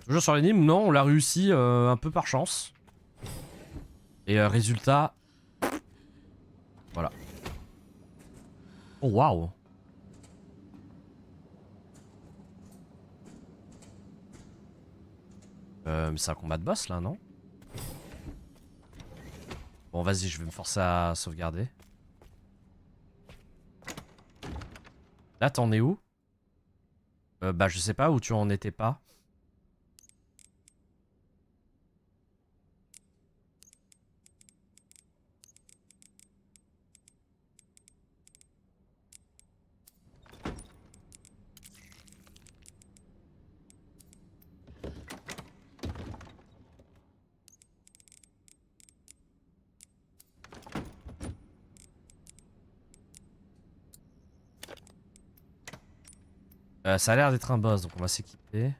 Toujours sur l'énigme, non, on l'a réussi un peu par chance. Et résultat... Voilà. Oh waouh. Mais c'est un combat de boss là, non? Bon, vas-y, je vais me forcer à sauvegarder. Là, t'en es où? Bah, je sais pas où tu en étais pas. Ça a l'air d'être un boss, donc on va s'équiper.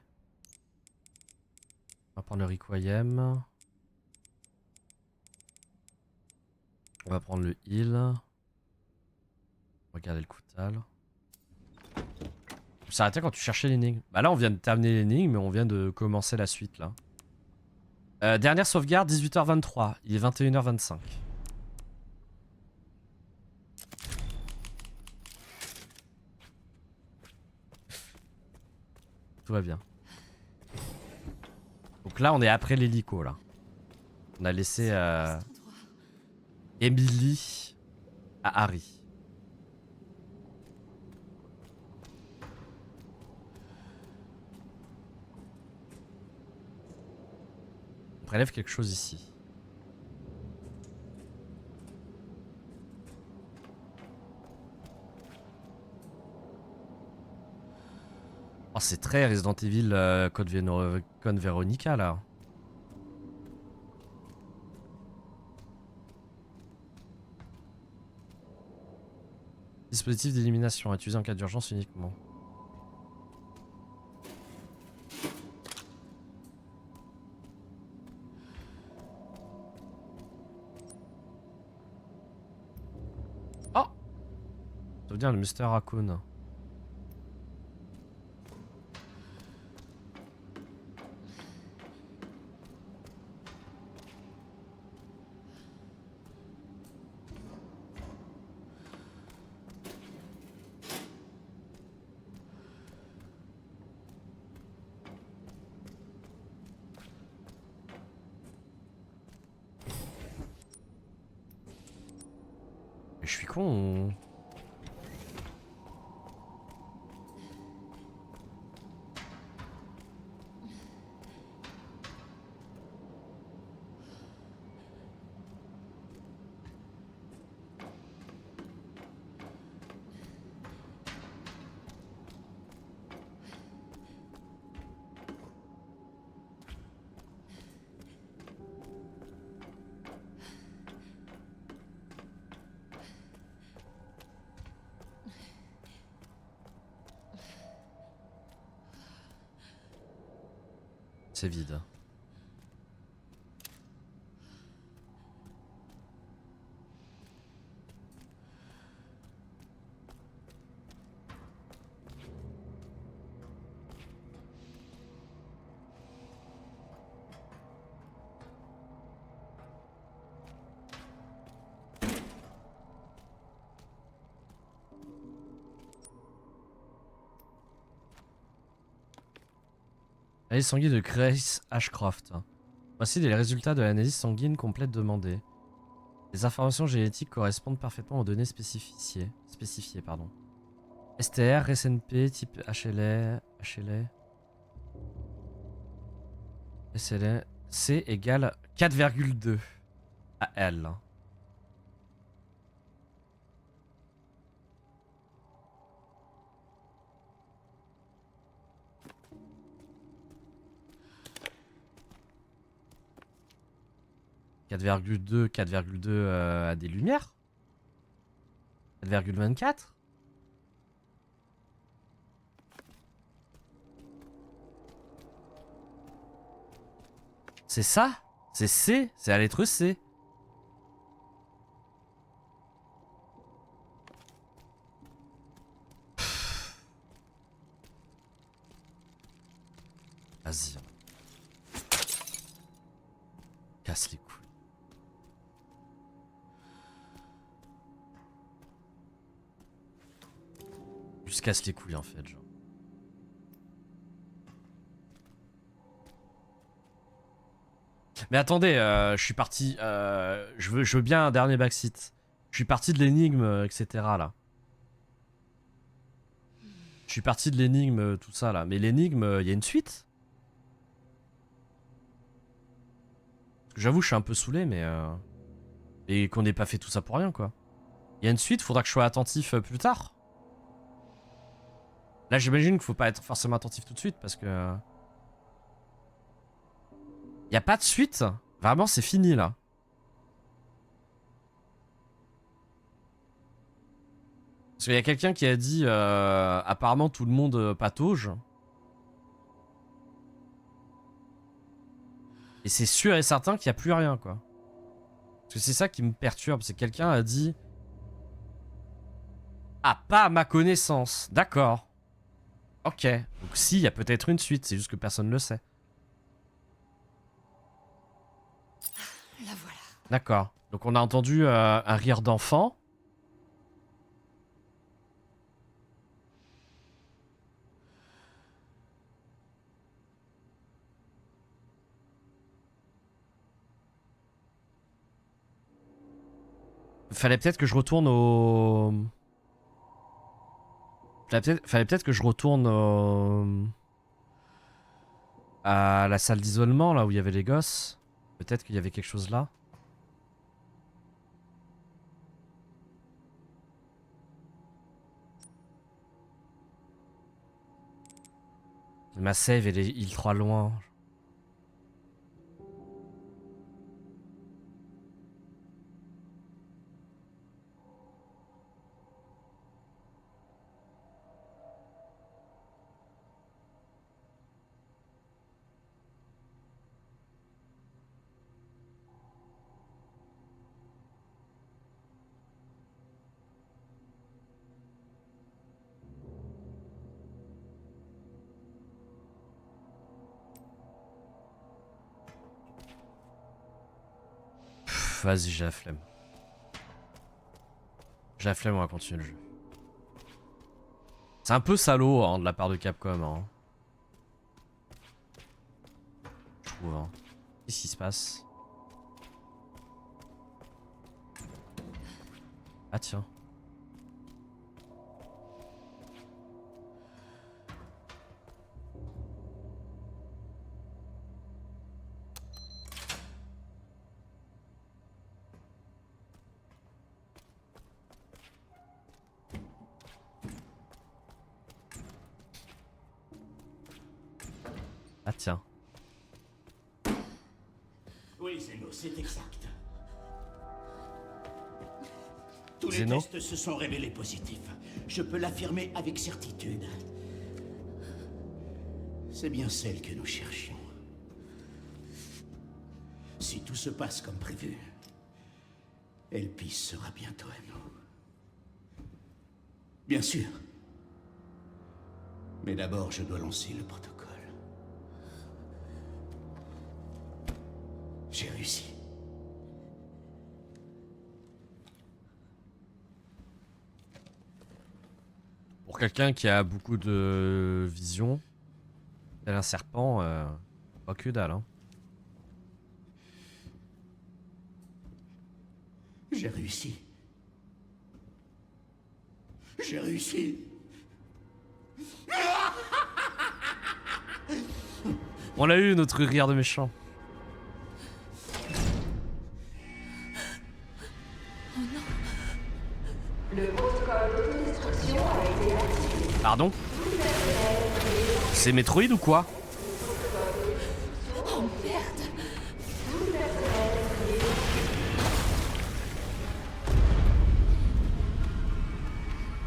On va prendre le Requiem. On va prendre le heal. Regardez le Koutal. Tu s'arrêtais quand tu cherchais l'énigme. Bah là, on vient de terminer l'énigme, mais on vient de commencer la suite là. Dernière sauvegarde, 18h23. Il est 21h25. Tout va bien. Donc là, on est après l'hélico là. On a laissé Emily à Harry. On prélève quelque chose ici. Oh, c'est très Resident Evil Code Veronica là. Dispositif d'élimination, utilisé en cas d'urgence uniquement. Oh! Ça veut dire le Mr. Raccoon. Mais je suis con ou... C'est vide. Analyse sanguine de Grace Ashcroft. Voici les résultats de l'analyse sanguine complète demandée. Les informations génétiques correspondent parfaitement aux données spécifiées. Pardon. STR, SNP, type HLA, SLA, C égale 4,2 à L. 4,2, 4,2 à des lumières. 4,24. C'est ça? C'est C? C'est la lettre C. Vas-y. casse les couilles. Je casse les couilles en fait, genre. Mais attendez, je suis parti. Je veux bien un dernier backseat. Je suis parti de l'énigme, etc. là. Je suis parti de l'énigme, tout ça là. Mais l'énigme, il y a une suite? J'avoue, je suis un peu saoulé, mais. Et qu'on n'ait pas fait tout ça pour rien, quoi. Il y a une suite, faudra que je sois attentif plus tard. Là, j'imagine qu'il faut pas être forcément attentif tout de suite parce que. Y a pas de suite? Vraiment, c'est fini là. Parce qu'il y a quelqu'un qui a dit apparemment tout le monde patauge. Et c'est sûr et certain qu'il n'y a plus rien, quoi. Parce que c'est ça qui me perturbe, c'est que quelqu'un a dit... Ah, pas à ma connaissance. D'accord. Ok. Donc si, il y a peut-être une suite, c'est juste que personne ne le sait. La voilà. D'accord. Donc on a entendu un rire d'enfant. Fallait peut-être que je retourne au... Fallait peut-être que je retourne à la salle d'isolement, là où il y avait les gosses. Peut-être qu'il y avait quelque chose là. Ma save, elle est ultra loin. Vas-y, j'ai la flemme. J'ai la flemme, on va continuer le jeu. C'est un peu salaud hein, de la part de Capcom. Hein. Je trouve. Hein. Qu'est-ce qui se passe? Ah tiens. Ah tiens. Oui, Zeno, c'est exact. Tous les Zeno tests se sont révélés positifs. Je peux l'affirmer avec certitude. C'est bien celle que nous cherchions. Si tout se passe comme prévu, Elpis sera bientôt à nous. Bien sûr. Mais d'abord, je dois lancer le protocole. J'ai réussi. Pour quelqu'un qui a beaucoup de vision, tel un serpent, pas que dalle. Hein. J'ai réussi. J'ai réussi. On a eu notre rire de méchant. Le protocole d'autodestruction a été activé. Pardon? C'est Metroid ou quoi? Oh merde!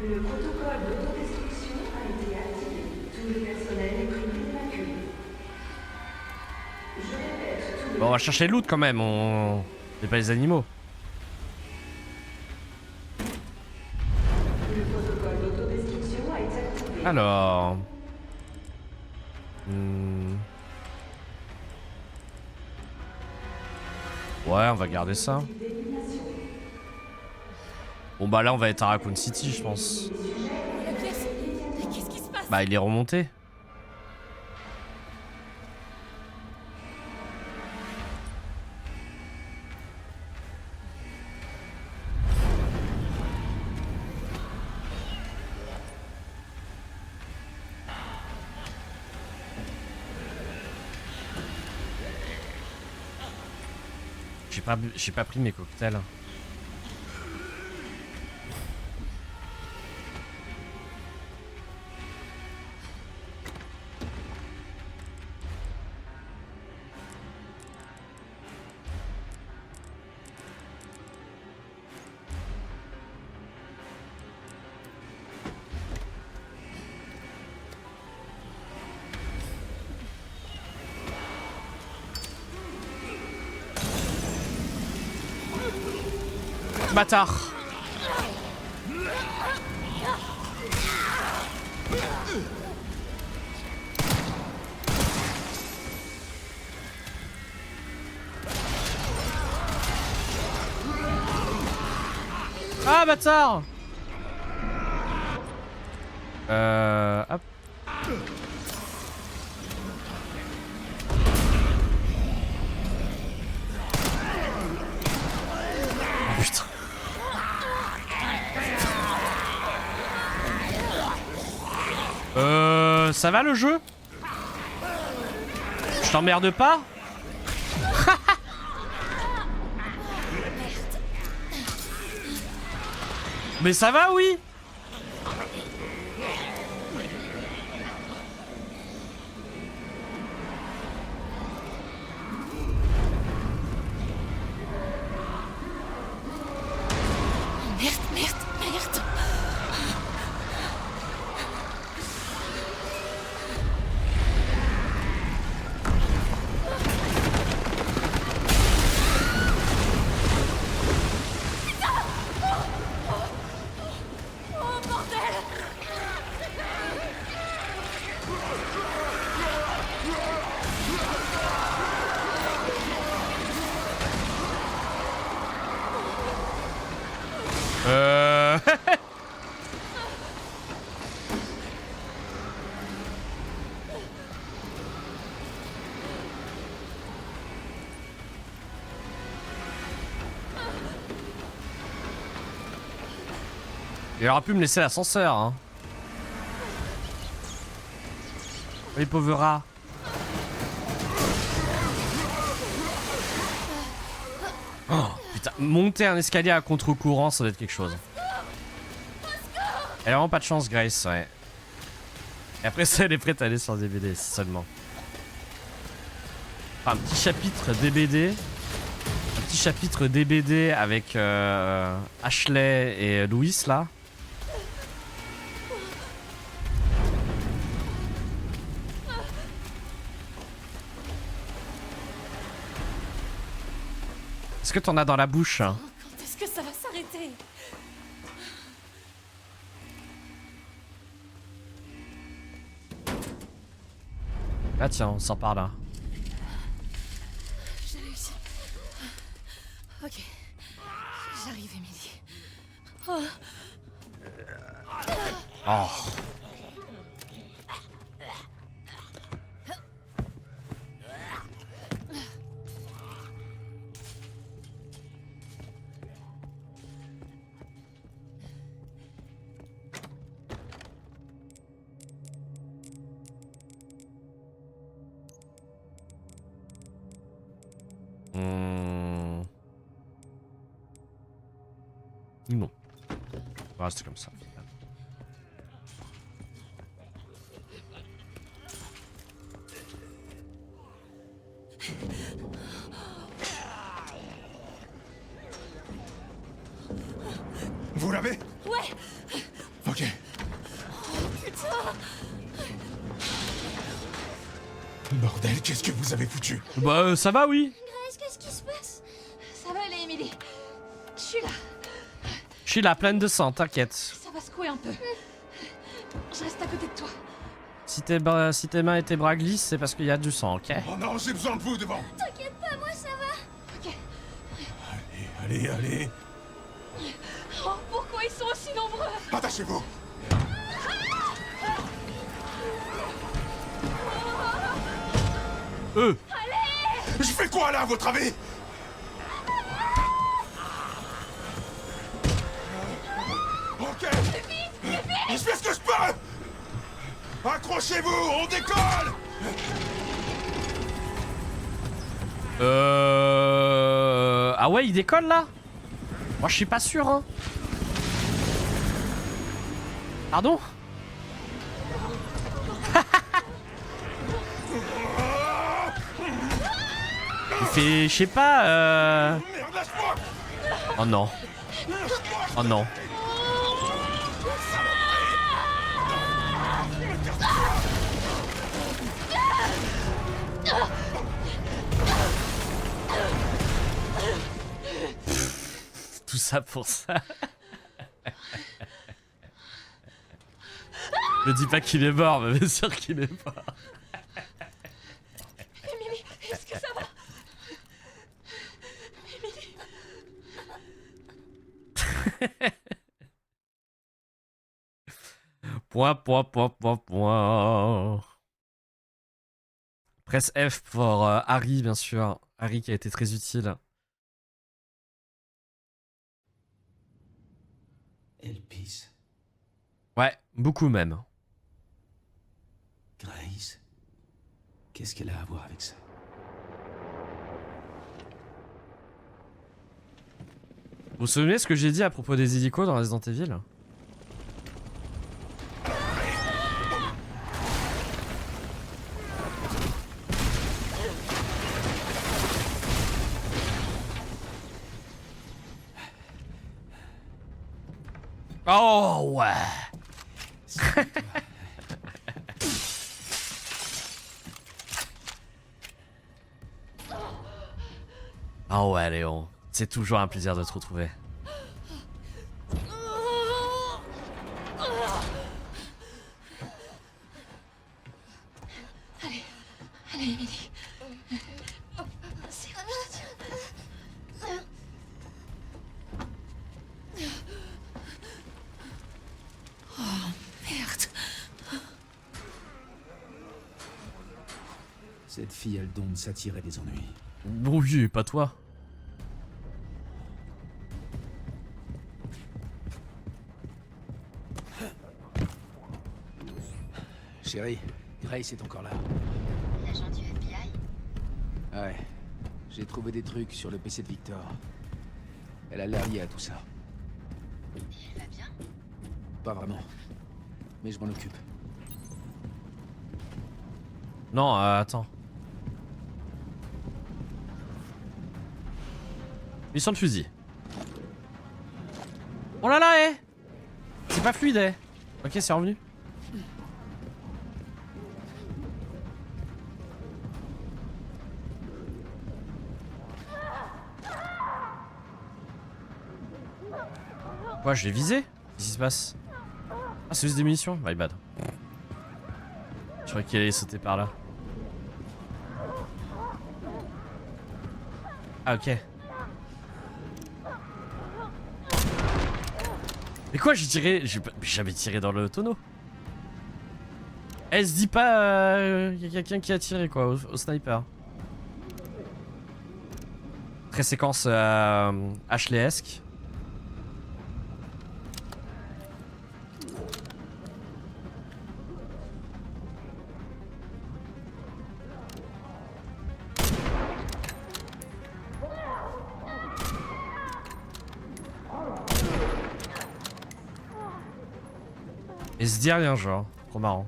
Le protocole d'autodestruction a été activé. Tout le personnel est privé d'évacuer. Je répète, tout le... Bon, on va chercher le loot quand même, on... C'est pas les animaux. Le protocole d'autodestruction a été activé. Alors... Ouais, on va garder ça. Bon bah là on va être à Raccoon City je pense. La pièce. Qu'est-ce qui se passe? Bah il est remonté. J'ai pas pris mes cocktails. Bâtard. Ah bâtard. Hop. Oh, putain. Ça va le jeu? Je t'emmerde pas? Mais ça va, oui? Merde, merde, merde. Oh bordel! Il aurait pu me laisser l'ascenseur, hein. Les pauvres rats. Oh, putain, monter un escalier à contre-courant, ça doit être quelque chose. Elle a vraiment pas de chance, Grace, ouais. Et après ça, elle est prête à aller sur DBD, seulement. Enfin, un petit chapitre DBD. Un petit chapitre DBD avec Ashley et Louis, là. Est-ce que t'en as dans la bouche? Quand est-ce que ça va s'arrêter? Ah tiens, on sort par là. J'ai réussi. Ok. J'arrive, Emily. Oh. Oh. Non. On va rester comme ça. Vous l'avez? Ouais! Ok. Putain! Bordel, qu'est-ce que vous avez foutu? Bah ça va, oui. Grace, qu'est-ce qui se passe? Ça va aller, Emily. Je suis là. Je suis là, pleine de sang, t'inquiète. Ça va secouer un peu. Je reste à côté de toi. Si tes mains et tes bras glissent, c'est parce qu'il y a du sang, ok? Oh non, j'ai besoin de vous devant! T'inquiète pas, moi ça va. Ok. Allez, allez. Oh, pourquoi ils sont aussi nombreux? Attachez-vous. Je fais quoi là, à votre avis? Ok. Je fais ce que je peux. Accrochez-vous, on décolle. Ah ouais, il décolle là? Moi je suis pas sûr hein. Pardon? Il fait, je sais pas Merde, lâche-moi. Oh non. Oh non. Tout ça pour ça. Ne dis pas qu'il est mort, mais bien sûr qu'il est mort. Emily, est-ce que ça va? Point. Presse F pour Harry, bien sûr. Harry qui a été très utile. Elle pisse. Ouais, beaucoup même. Grace, qu'est-ce qu'elle a à voir avec ça? Vous vous souvenez ce que j'ai dit à propos des hélicos dans Resident Evil? Oh ouais. Oh ouais Léon, c'est toujours un plaisir de te retrouver. Allez, Emily. Oh, merde. Cette fille a le don de s'attirer des ennuis. Bon oui, pas toi. Chérie, Grace est encore là. L'agent du FBI? Ouais. J'ai trouvé des trucs sur le PC de Victor. Elle a l'air liée à tout ça. Et elle va bien? Pas vraiment. Mais je m'en occupe. Non, attends. Mission de fusil. Oh là là, eh! C'est pas fluide, eh! Ok, c'est revenu. Quoi, je l'ai visé? Qu'est-ce qui se passe? Ah, c'est juste des munitions? My bad. Je croyais qu'il allait sauter par là. Ah, ok. Mais quoi, j'ai tiré... J'ai jamais tiré dans le tonneau. Elle se dit pas... y a quelqu'un qui a tiré, quoi, au sniper. Très séquence Ashley-esque. Et se dit rien, genre. Trop marrant.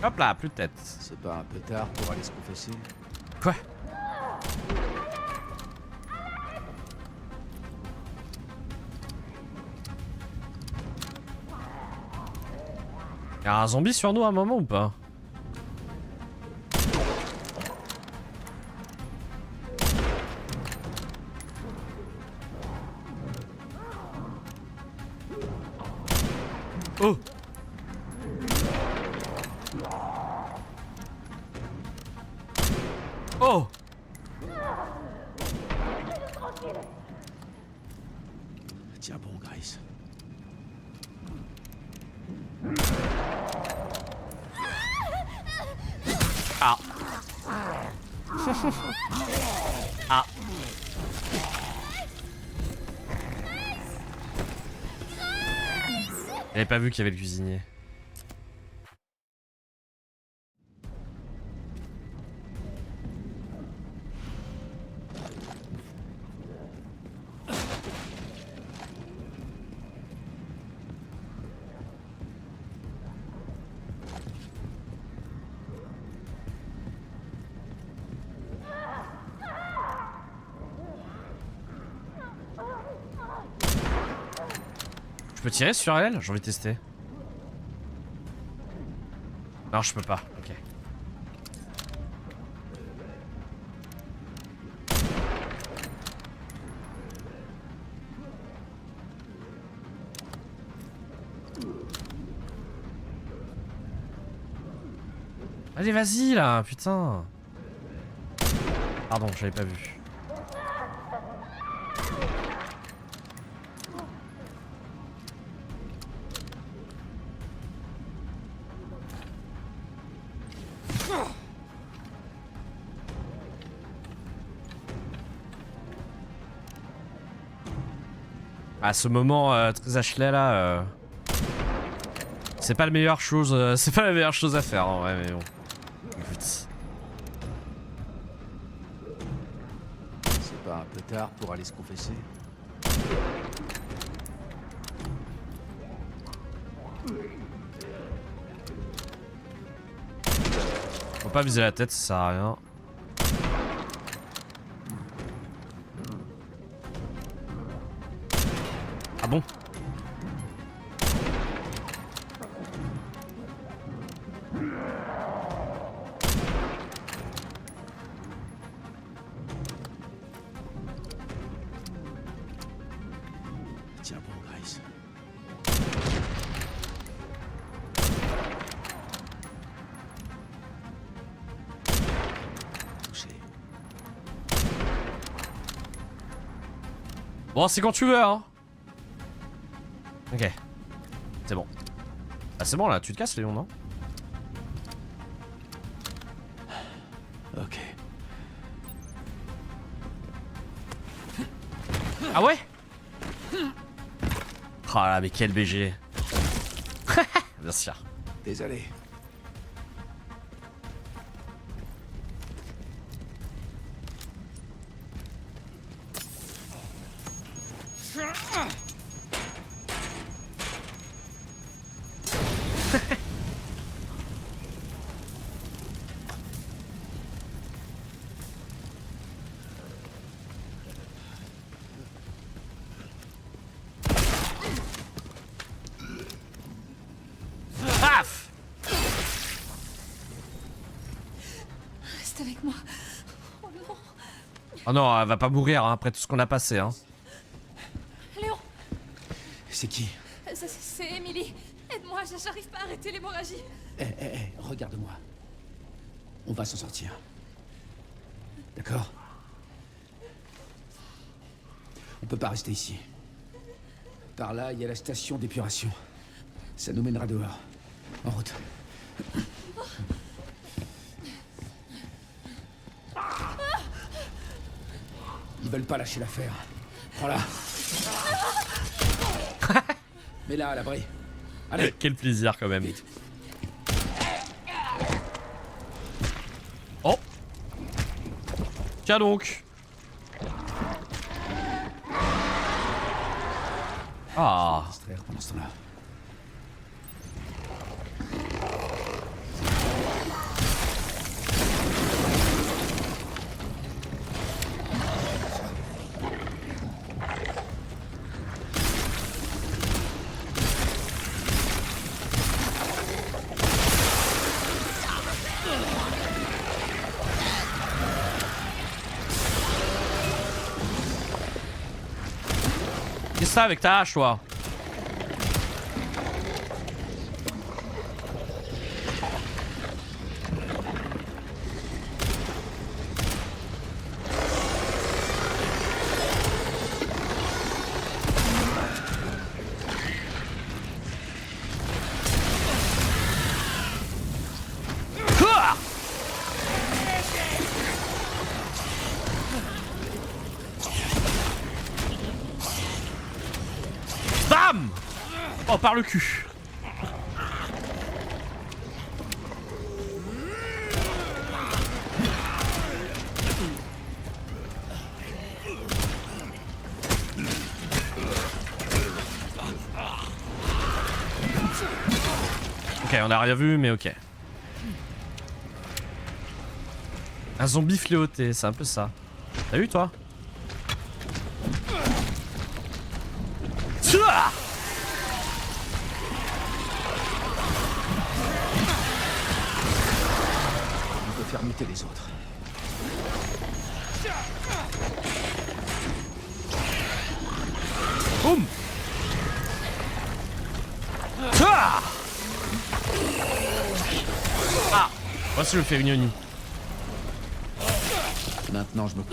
Hop là, plus de tête. C'est pas un peu tard pour aller se confesser? Quoi? Y'a un zombie sur nous à un moment ou pas? Oh. Oh. Tiens bon, Grace. Ah. Ah. J'avais pas vu qu'il y avait le cuisinier. Je peux tirer sur elle? J'ai envie de tester. Non, je peux pas. Ok. Allez, vas-y là, putain. Pardon, j'avais pas vu. À ce moment très Ashley là, c'est pas la meilleure chose, c'est pas la meilleure chose à faire en vrai, mais bon. Écoute. C'est pas un peu tard pour aller se confesser? Faut pas viser la tête, ça sert à rien. Ah bon? Tiens bon, Grace. Touché. Bon, c'est quand tu veux, hein. Ok. C'est bon. Ah, c'est bon là, tu te casses, Léon, non? Ok. Ah ouais? Oh là, mais quel BG. Bien sûr. Désolé. Paf! Reste avec moi. Oh non. Oh non, elle va pas mourir hein, après tout ce qu'on a passé, hein. Léon, C'est qui? c'est Emily. Aide-moi, j'arrive pas à arrêter l'hémorragie. Regarde-moi. On va s'en sortir. D'accord? On peut pas rester ici. Par là, il y a la station d'épuration. Ça nous mènera dehors. En route. Ils veulent pas lâcher l'affaire. Prends-la. Mets-la à l'abri. Allez. Quel plaisir quand même. Oh! Tiens donc! Ah! Distraire pendant ce temps-là. Qu'est-ce que ça avec ta hache, toi? Bam! Oh, par le cul. Ok, on a rien vu, mais ok. Un zombie fléauté, c'est un peu ça. T'as vu, toi? Tchouah! On peut faire muter les autres. Boum! Tchouah! Ah! Voici le fait une. Maintenant, je me...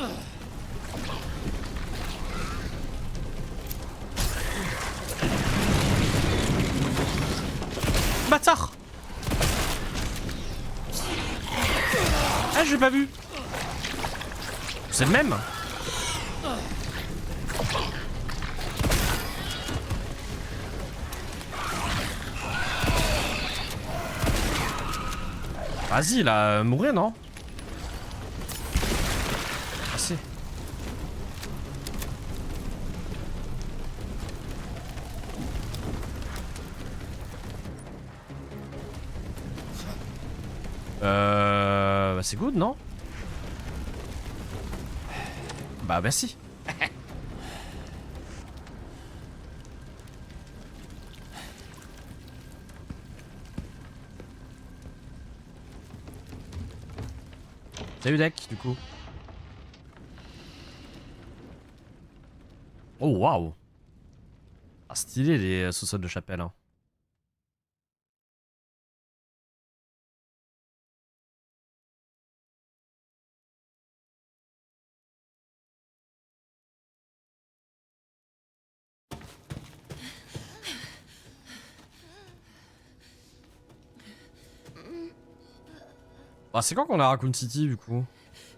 Bâtard! Ah, j'ai pas vu. C'est le même. Vas-y, là, mourir, non? Ah, si. Bah c'est good, non? Bah si. Salut deck, du coup. Oh waouh. Ah, stylé les sous-sols de chapelle, hein. Ah, c'est quand qu'on a Raccoon City du coup?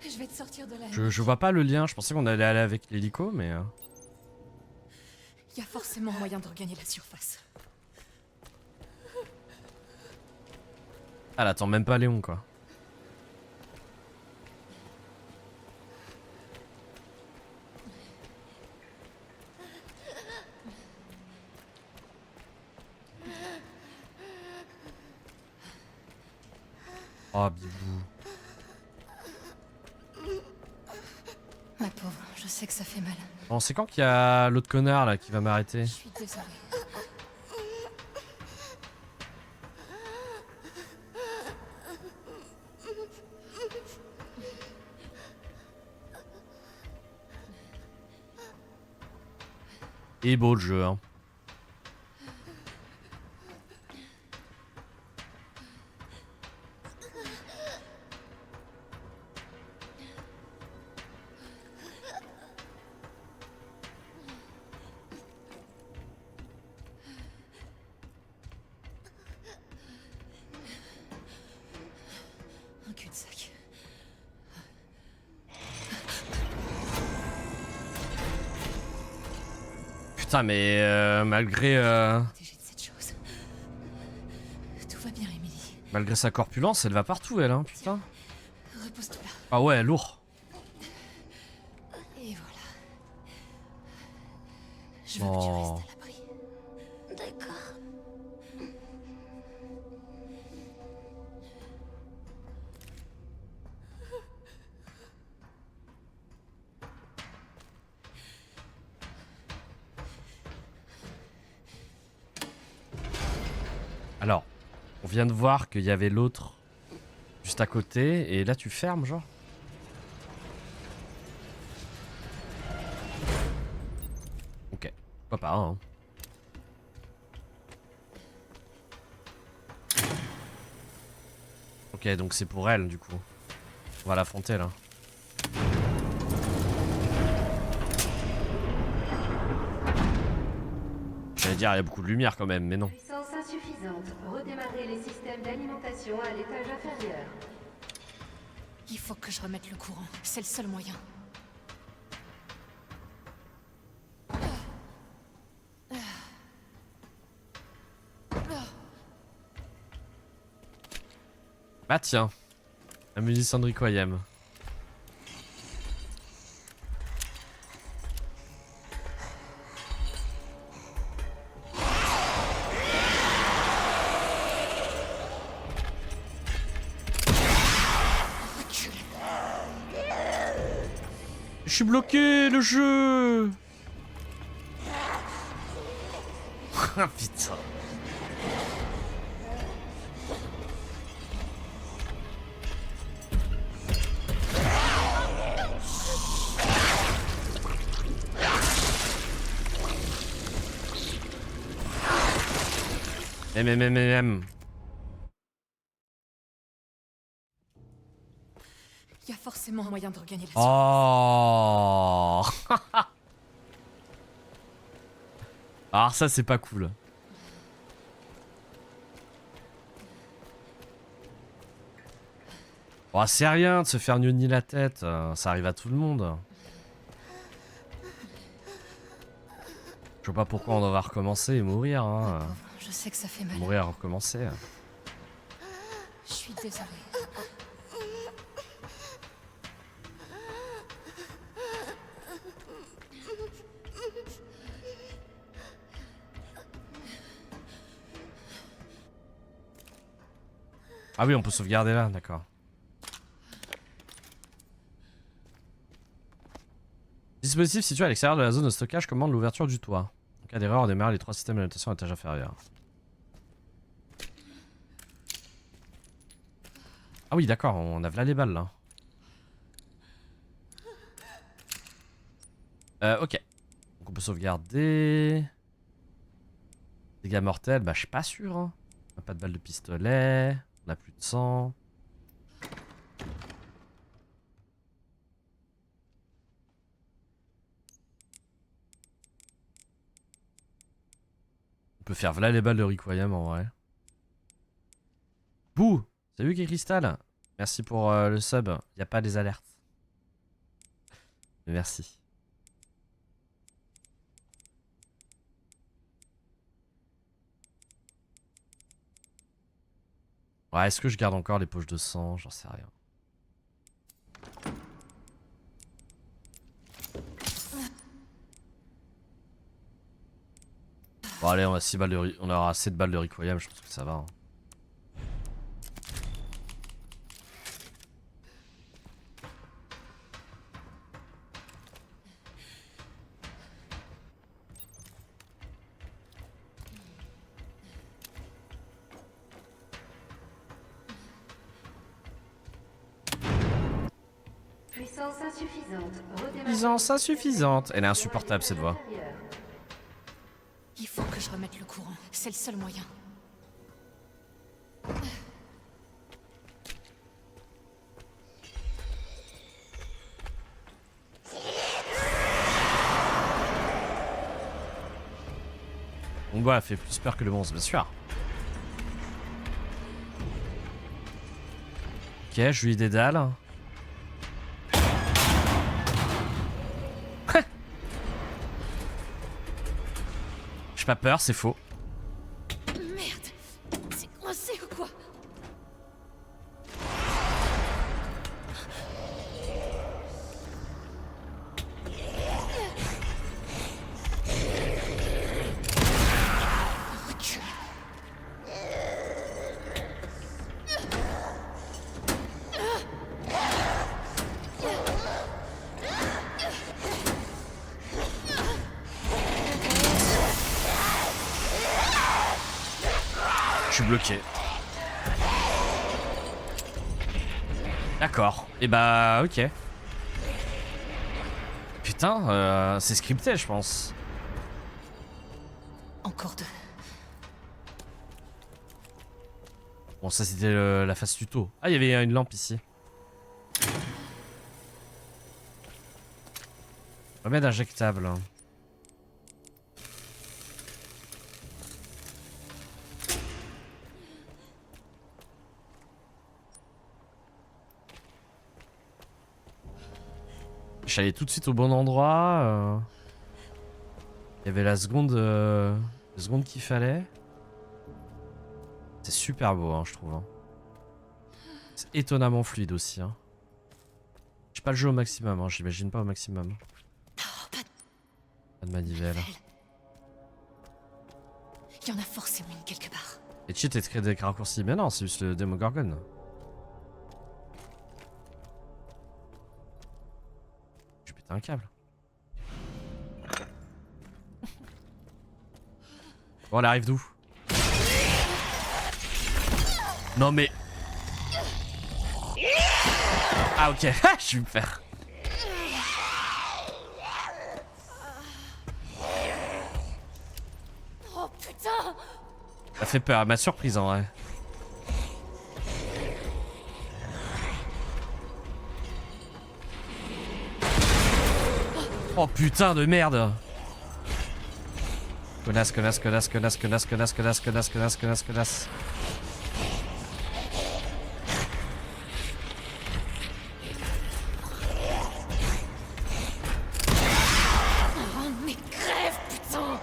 Je vais te sortir de là. Je vois pas le lien, je pensais qu'on allait aller avec l'hélico, mais... Il y a forcément moyen de regagner la surface. Ah, elle attend même pas Léon, quoi. Oh, bibou. Ma pauvre, je sais que ça fait mal. Bon, c'est quand qu'il y a l'autre connard, là, qui va m'arrêter? Je suis désolée. Et beau le jeu, hein. Un cul-de-sac. Putain, mais malgré... Protéger de cette chose. Tout va bien, Emily. Malgré sa corpulence, elle va partout, elle, hein, putain. Repose-toi là. Ah ouais, lourd. Et voilà. Je veux que tu Oh. restes à l'abri. D'accord. Alors, on vient de voir qu'il y avait l'autre juste à côté, et là tu fermes, genre. Ok, pourquoi pas, hein. Ok, donc c'est pour elle, du coup. On va l'affronter, là. J'allais dire, il y a beaucoup de lumière quand même, mais non. Puissance insuffisante. Redémarrer les systèmes d'alimentation à l'étage inférieur. Il faut que je remette le courant. C'est le seul moyen. Ah tiens. La munition de Requiem. Je suis bloqué, le jeu. Ah putain. M. Il y a forcément un moyen de regagner la Oh. Alors ça c'est pas cool. Oh, c'est rien de se faire gnogner la tête, ça arrive à tout le monde. Je vois pas pourquoi on doit recommencer et mourir. Hein. pauvre. Je sais que ça fait mal. Mourir et recommencer. Je suis désolée. Ah oui, on peut sauvegarder là, d'accord. Dispositif situé à l'extérieur de la zone de stockage commande l'ouverture du toit. En cas d'erreur, on démarre les 3 systèmes d'alimentation à l'étage inférieur. Ah oui, d'accord, on a là les balles là. Ok. Donc on peut sauvegarder. Dégâts mortels, bah je suis pas sûr. Hein. On a pas de balles de pistolet. On a plus de sang. On peut faire voilà les balles de Requiem en vrai. Bouh! Salut Cristal! Merci pour le sub. Y a pas des alertes. Mais merci. Ouais, est-ce que je garde encore les poches de sang? J'en sais rien. Bon allez, on a 6 balles de on aura assez de balles de Requiem, je pense que ça va. Hein. Puissance insuffisante. Puissance insuffisante. Elle est insupportable cette voix. Il faut que je remette le courant. C'est le seul moyen. Donc voilà, elle fait plus peur que le monstre, bien sûr. Ok, je lui ai des dalles. J'ai pas peur, c'est faux. Merde! C'est coincé ou quoi? Je suis bloqué. D'accord. Et bah, ok. Putain, c'est scripté, je pense. Encore deux. Bon, ça c'était la phase tuto. Ah, il y avait une lampe ici. Remède injectable. Je suis allé tout de suite au bon endroit. Il y avait la seconde qu'il fallait. C'est super beau, hein, je trouve. Hein. être étonnamment fluide aussi. Hein. Je vais pas le jouer au maximum, hein. J'imagine pas au maximum. Pas de manivelle. Il y en a forcément une quelque part. Et cheat et créer des raccourcis. Mais non, c'est juste le Demogorgon. Je péter un câble. Bon, elle arrive d'où? Non mais... Ah ok, je vais me faire. Oh putain! Ça fait peur, ma surprise en vrai. Oh putain de merde. Connasse, connasse, connasse, connasse, connasse, connasse, connasse, connasse, connasse, connasse, connasse. Oh mais crève, putain!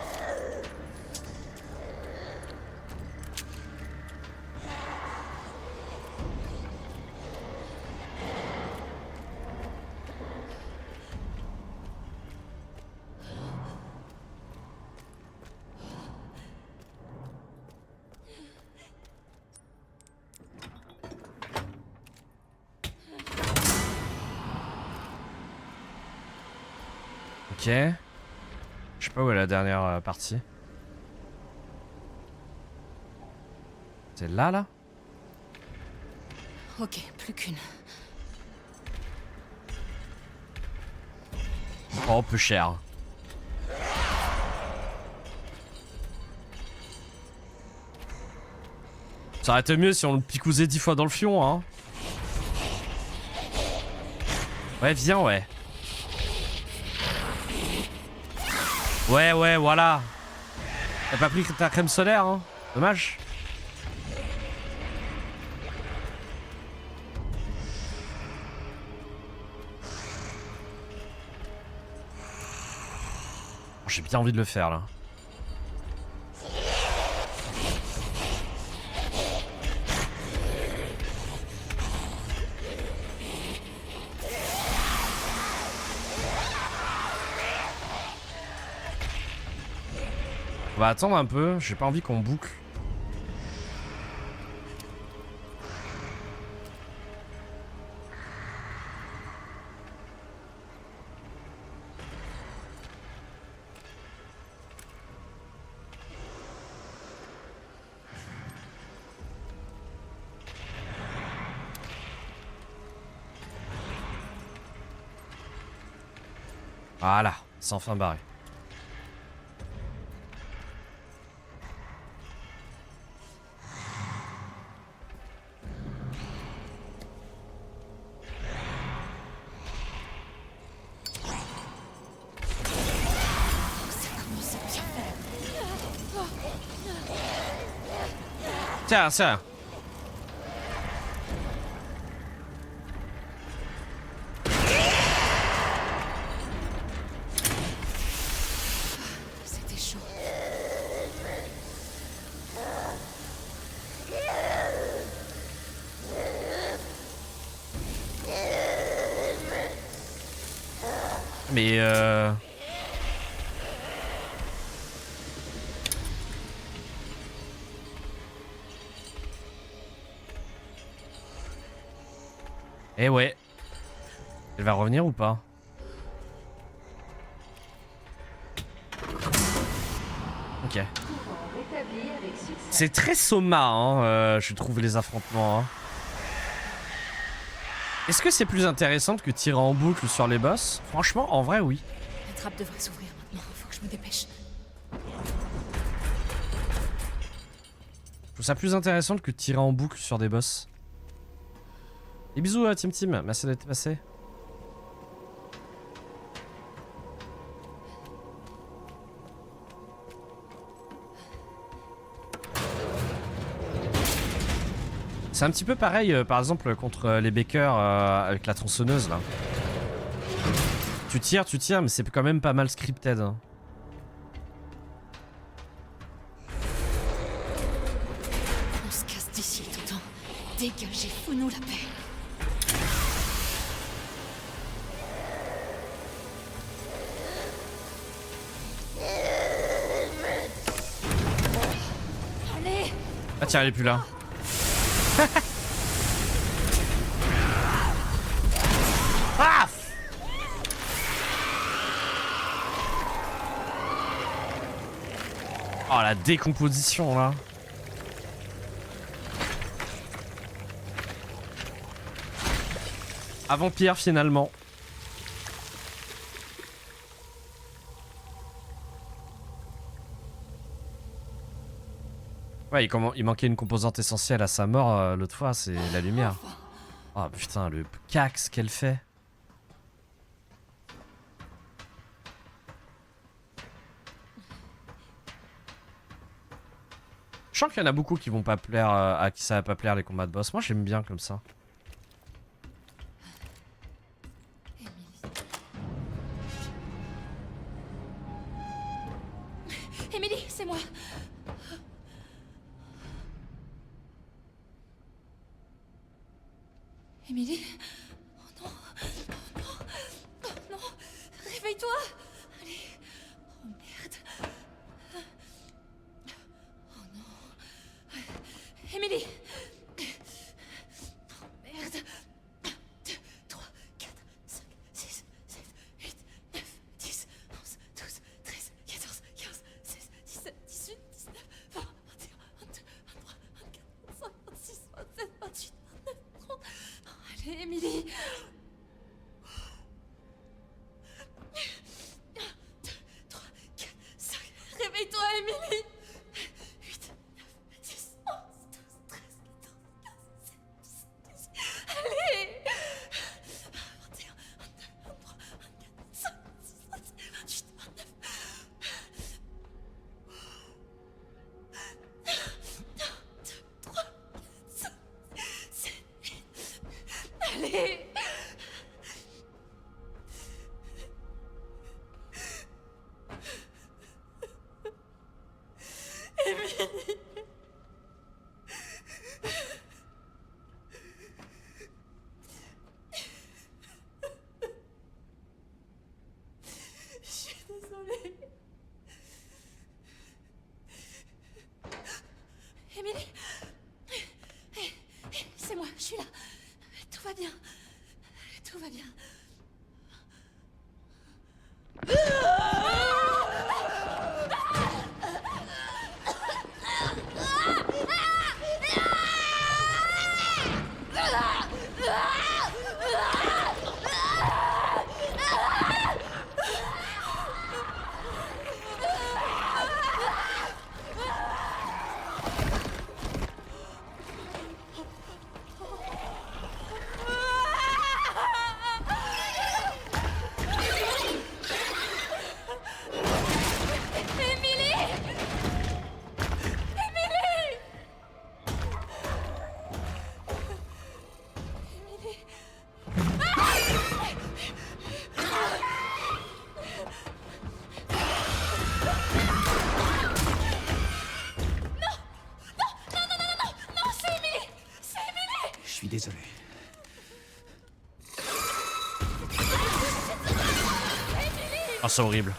Ok. Je sais pas où est la dernière partie. C'est là, là? Ok, plus qu'une. Oh, peu cher. Ça aurait été mieux si on le picousait 10 fois dans le fion, hein. Ouais, viens, ouais. Ouais, ouais, voilà. T'as pas pris ta crème solaire, hein. Dommage. J'ai bien envie de le faire, là. On va attendre un peu, j'ai pas envie qu'on boucle. Voilà, c'est enfin barré. Tiens, tiens. C'était chaud. Mais eh ouais. Elle va revenir ou pas? Ok. C'est très Soma, hein, je trouve, les affrontements. Hein. Est-ce que c'est plus intéressant que tirer en boucle sur les boss? Franchement, en vrai, oui. La trappe devrait s'ouvrir maintenant, faut que je me dépêche. Je trouve ça plus intéressant que de tirer en boucle sur des boss. Et bisous à Team Team, merci d'être passé. C'est un petit peu pareil, par exemple, contre les Bakers avec la tronçonneuse, là. Tu tires, mais c'est quand même pas mal scripted. Hein. On se casse d'ici tout le temps. Dégagez, fous-nous la paix. Allez! Ah tiens, elle est plus là. Ah! Oh la décomposition là. Un vampire finalement. Ouais, il manquait une composante essentielle à sa mort l'autre fois, c'est la lumière. Oh putain, le cax qu'elle fait. Je sens qu'il y en a beaucoup qui vont pas plaire, à qui ça va pas plaire les combats de boss. Moi j'aime bien comme ça. Émilie, c'est moi. Émilie? Oh non. Oh non. Oh non. Réveille-toi. Allez. Oh merde. Oh non. Émilie. Oh merde. 1, 2, 3, 4, 5, 6, 7, 8, 9, 10, 11, 12, 13, 14, 15, 16, 17, 18, 19, 20, 21, 22, 23, 24, 25, 26, 27, 28, 29, 30. Allez, Émilie. 1, 2, 3, 4, 5. Réveille-toi, Émilie. 8, 9, 10, 11, 12, 13, 14, 15, 16, 17, 18. Allez. 21, 22, 23, 24, 25, 26, 27, 28, 29. 1, 2, 3, 4, 5, 7, 8. Allez. Émilie. Je suis désolée. Émilie. C'est moi, je suis là. Tout va bien. Tout va bien. Émilie. Émilie. Non, c'est Émilie. C'est Émilie. Je suis désolé. Oh c'est horrible.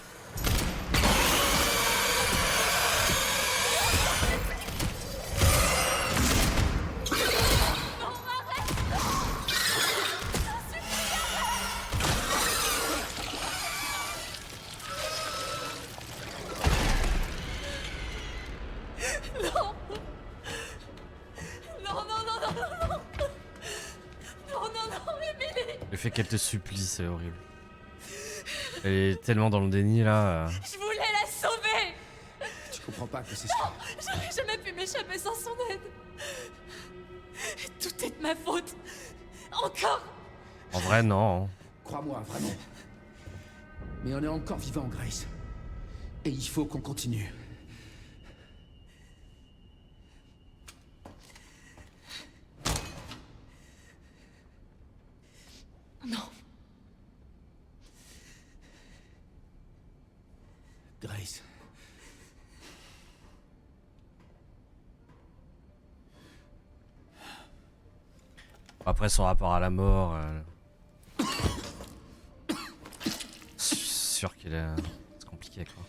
Non, Émilie. Le fait qu'elle te supplie, c'est horrible. Elle est tellement dans le déni là. Je voulais la sauver. Tu comprends pas que c'est ça. J'aurais jamais pu m'échapper sans son aide. Tout est de ma faute. Encore. En vrai, non. Crois-moi, vraiment. Mais on est encore vivant, Grace. Et il faut qu'on continue. Non. Grace. Après son rapport à la mort, c'est sûr qu'il est... C'est compliqué quoi.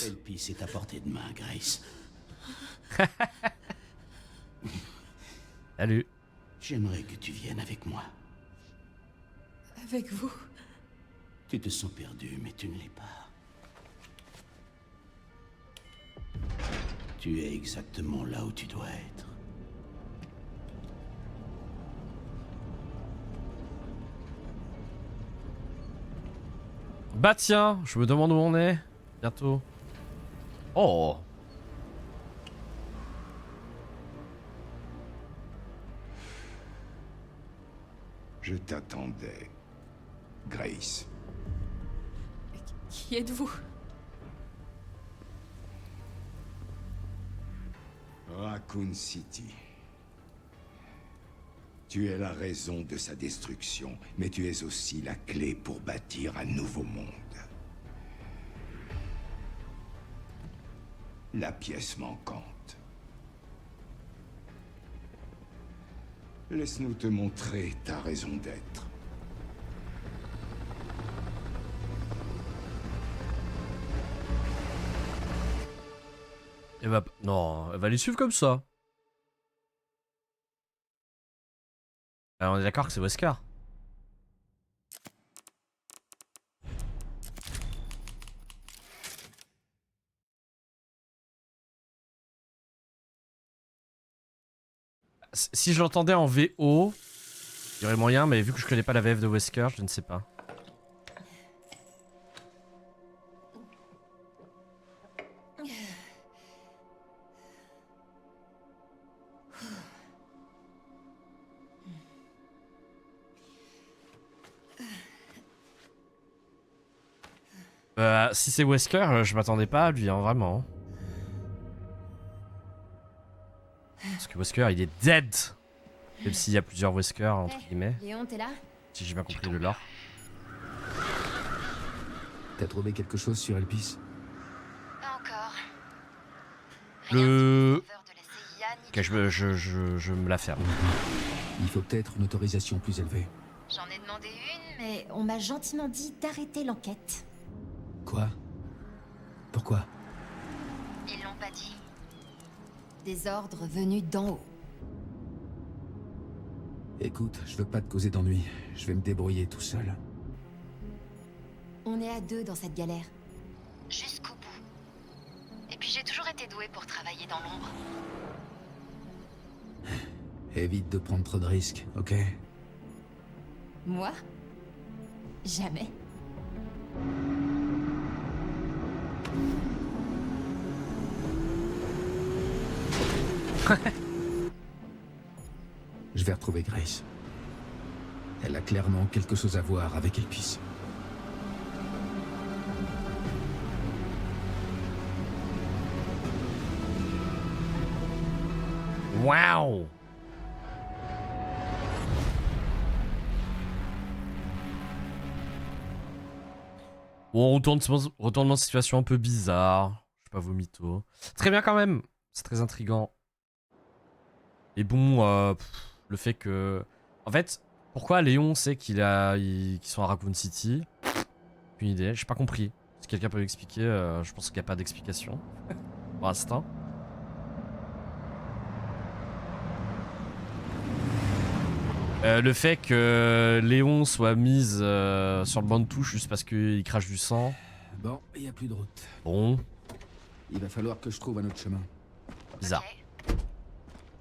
Elpis est à portée de main, Grace. Salut. J'aimerais que tu viennes avec moi. Avec vous? Tu te sens perdu, mais tu ne l'es pas. Tu es exactement là où tu dois être. Bah tiens, je me demande où on est. Bientôt. Oh. Je t'attendais, Grace. Qui êtes-vous? Raccoon City. Tu es la raison de sa destruction, mais tu es aussi la clé pour bâtir un nouveau monde. La pièce manquante. Laisse-nous te montrer ta raison d'être. Elle va... Non, elle va les suivre comme ça. Alors on est d'accord que c'est Wesker. Si je l'entendais en VO, il y aurait moyen, mais vu que je connais pas la VF de Wesker, je ne sais pas. Si c'est Wesker, je m'attendais pas à lui, hein, vraiment. Parce que Wesker, il est dead. Même s'il y a plusieurs Wesker, entre guillemets. Léon, t'es là? Si j'ai bien compris le lore. T'as trouvé quelque chose sur Elpis? Pas encore. Le... De la CIA, ni Ok, je me la ferme. Il faut peut-être une autorisation plus élevée. J'en ai demandé une, mais on m'a gentiment dit d'arrêter l'enquête. Quoi? Pourquoi? Ils l'ont pas dit. Des ordres venus d'en haut. Écoute, je veux pas te causer d'ennui. Je vais me débrouiller tout seul. On est à deux dans cette galère. Jusqu'au bout. Et puis j'ai toujours été douée pour travailler dans l'ombre. Évite de prendre trop de risques, ok? Moi? Jamais. Je vais retrouver Grace. Elle a clairement quelque chose à voir avec Elpis. Waouh! Bon, retournement de situation un peu bizarre. Je suis pas vos mythos. Très bien quand même. C'est très intriguant. Et bon, le fait que... En fait, pourquoi Léon sait qu'ils sont à Raccoon City? Aucune idée, j'ai pas compris. Si quelqu'un peut m'expliquer, je pense qu'il n'y a pas d'explication. Pour l'instant. Le fait que Léon soit mise sur le banc de touche juste parce qu'il crache du sang. Bon, il n'y a plus de route. Bon, Il va falloir que je trouve un autre chemin. bizarre. Ok.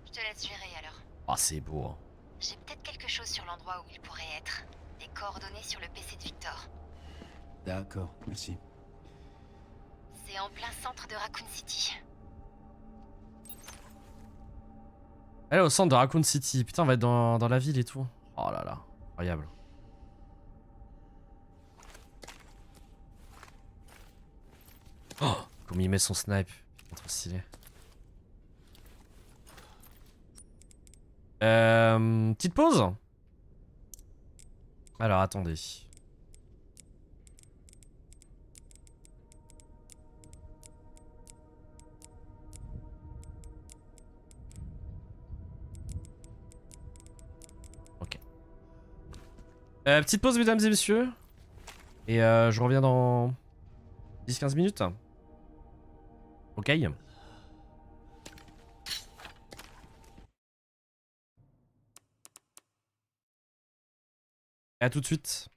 Je te laisse gérer alors. Ah, c'est beau. Hein. J'ai peut-être quelque chose sur l'endroit où il pourrait être. Des coordonnées sur le PC de Victor. D'accord, merci. C'est en plein centre de Raccoon City. Elle est au centre de Raccoon City. Putain, on va être dans la ville et tout. Oh là là, incroyable. Oh, comme il met son snipe. Putain, trop stylé. Petite pause. Alors, attendez. Ok. Petite pause, mesdames et messieurs. Et je reviens dans 10-15 minutes. Ok. Et à tout de suite.